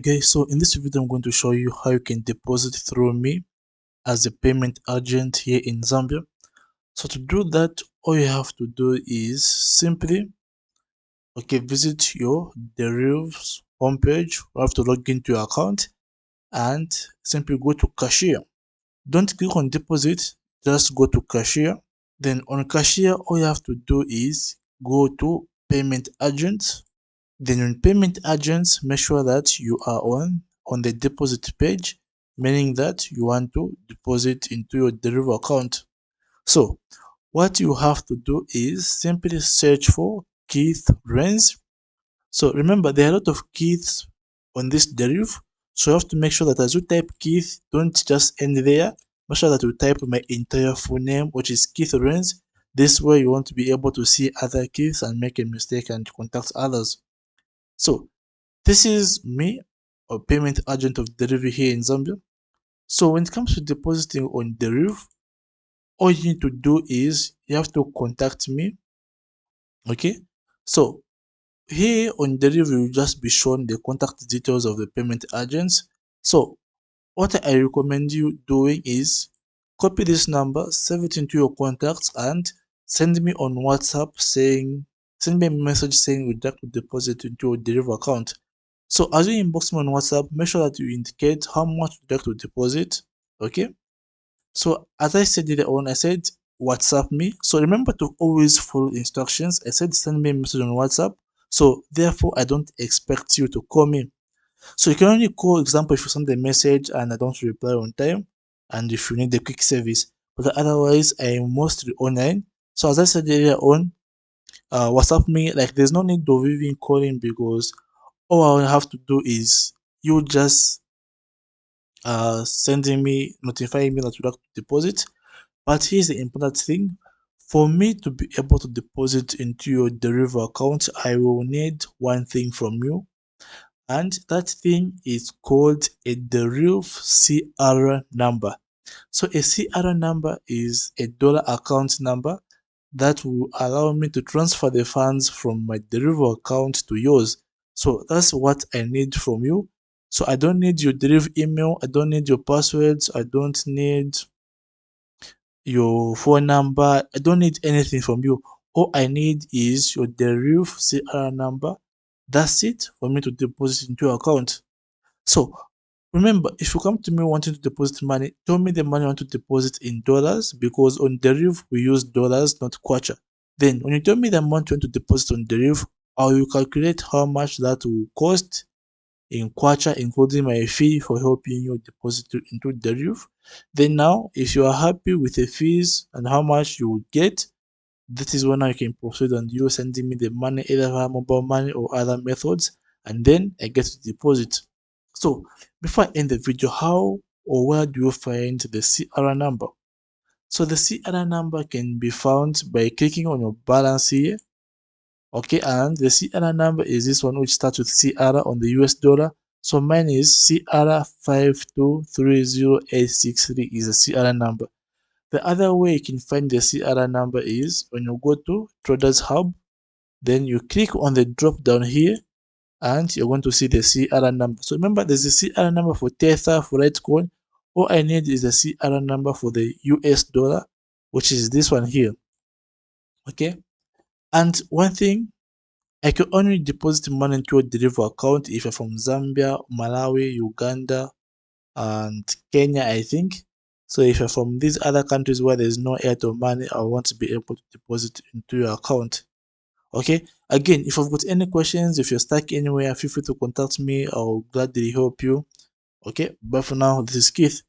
Alright guys, so in this video I'm going to show you how you can deposit through me as a payment agent here in Zambia. So to do that, all you have to do is simply visit your DERIV's homepage. You have to log into your account and simply go to cashier. Don't click on deposit, just go to cashier. Then on cashier, all you have to do is go to payment agents. Then on payment agents, make sure that you are on the deposit page, meaning that you want to deposit into your DERIV account. So what you have to do is simply search for Keith Rainz. So remember, there are a lot of Keiths on this DERIV, so you have to make sure that as you type Keith, don't just end there. Make sure that you type my entire full name, which is Keith Rainz. This way you want to be able to see other Keiths and make a mistake and contact others. So this is me, a payment agent of DERIV here in Zambia. So when it comes to depositing on DERIV, all you need to do is you have to contact me. Okay, so here on DERIV you will just be shown the contact details of the payment agents. So what I recommend you doing is copy this number, save it into your contacts, and send me on WhatsApp send me a message saying you'd like to deposit into your DERIV account. So as you inbox me on WhatsApp, make sure that you indicate how much you'd like to deposit. Okay, so as I said earlier on, I said WhatsApp me. So remember to always follow instructions. I said send me a message on WhatsApp, so therefore I don't expect you to call me. So you can only call, example, if you send a message and I don't reply on time, and if you need a quick service. But otherwise I am mostly online. So as I said earlier on, WhatsApp me. Like, there's no need of even calling, because all I have to do is you just notifying me that you like to deposit. But here's the important thing: for me to be able to deposit into your DERIV account, I will need one thing from you, and that thing is called a DERIV CR number. So a CR number is a dollar account number that will allow me to transfer the funds from my DERIV account to yours. So that's what I need from you. So I don't need your DERIV email, I don't need your passwords, I don't need your phone number, I don't need anything from you. All I need is your DERIV CR number. That's it for me to deposit into your account. So remember, if you come to me wanting to deposit money, tell me the money you want to deposit in dollars, because on DERIV we use dollars, not kwacha. Then when you tell me the amount you want to deposit on DERIV, I will calculate how much that will cost in kwacha, including my fee for helping you deposit into DERIV. Then now, if you are happy with the fees and how much you will get, that is when I can proceed on you sending me the money either via mobile money or other methods, and then I get to deposit. So before I end the video, how or where do you find the CR number? So the CR number can be found by clicking on your balance here. Okay, and the CR number is this one, which starts with CR on the US dollar. So mine is CR 5230863 is the CR number. The other way you can find the CR number is when you go to Traders Hub, then you click on the drop down here, and you're going to see the CR number. So remember, there's a CR number for Tether, for Litecoin. All I need is the CR number for the US dollar, which is this one here. Okay, and one thing, I can only deposit money into a DERIV account if you're from Zambia, Malawi, Uganda, and Kenya, I think. So if you're from these other countries where there's no Airtel money, I want to be able to deposit into your account. Okay, again, if you've got any questions, if you're stuck anywhere, feel free to contact me. I'll gladly help you. Okay, but for now, this is Keith.